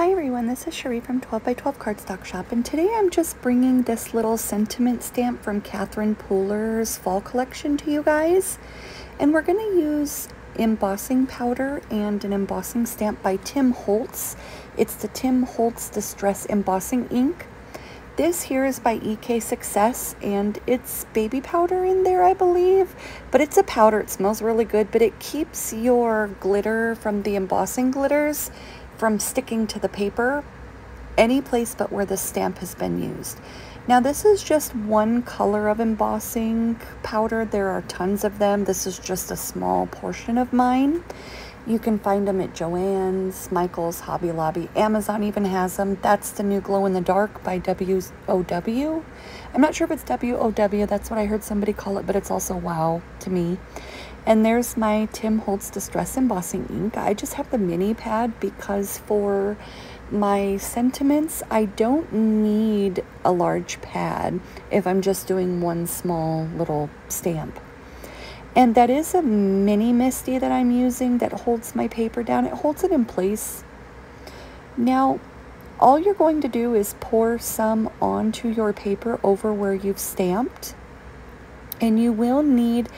Hi everyone, this is Cheri from 12 by 12 Cardstock Shop, and today I'm just bringing this little sentiment stamp from Catherine Pooler's fall collection to you guys. And we're going to use embossing powder and an embossing stamp by Tim Holtz. It's the Tim Holtz Distress Embossing ink. This here is by EK Success, and it's baby powder in there, I believe. But it's a powder, it smells really good, but it keeps your glitter from the embossing glitters from sticking to the paper any place but where the stamp has been used. Now this is just one color of embossing powder. There are tons of them. This is just a small portion of mine. You can find them at Joann's, Michael's, Hobby Lobby. Amazon even has them. That's the new Glow in the Dark by WOW. I'm not sure if it's WOW. That's what I heard somebody call it, but it's also WOW to me. And there's my Tim Holtz Distress Embossing ink. I just have the mini pad because for my sentiments, I don't need a large pad if I'm just doing one small little stamp. And that is a mini Misty that I'm using that holds my paper down. It holds it in place. Now, all you're going to do is pour some onto your paper over where you've stamped. And you will need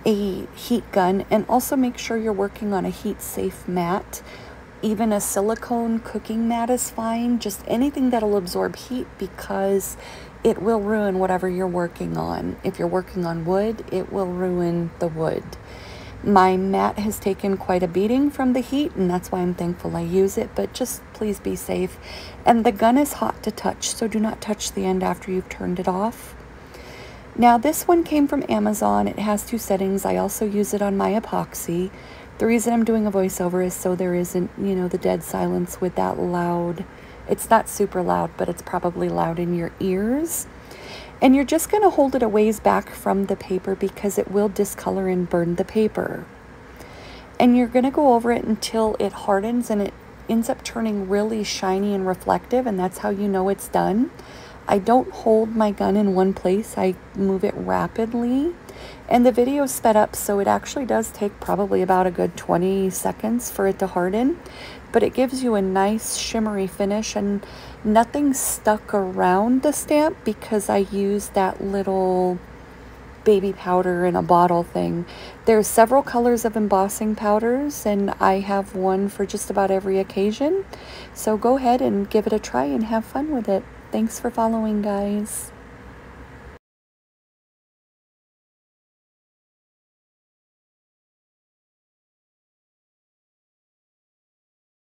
a heat gun, and also make sure you're working on a heat safe mat. Even a silicone cooking mat is fine, just anything that'll absorb heat, because it will ruin whatever you're working on. If you're working on wood, it will ruin the wood. My mat has taken quite a beating from the heat, and that's why I'm thankful I use it, but just please be safe. And the gun is hot to touch, so do not touch the end after you've turned it off. Now this one came from Amazon. It has 2 settings. I also use it on my epoxy. The reason I'm doing a voiceover is so there isn't, you know, the dead silence with that loud. It's not super loud, but it's probably loud in your ears. And you're just going to hold it a ways back from the paper because it will discolor and burn the paper. And you're going to go over it until it hardens and it ends up turning really shiny and reflective, and that's how you know it's done. I don't hold my gun in one place. I move it rapidly. And the video is sped up, so it actually does take probably about a good 20 seconds for it to harden. But it gives you a nice shimmery finish, and nothing stuck around the stamp because I used that little baby powder in a bottle thing. There's several colors of embossing powders, and I have one for just about every occasion. So go ahead and give it a try and have fun with it. Thanks for following, guys.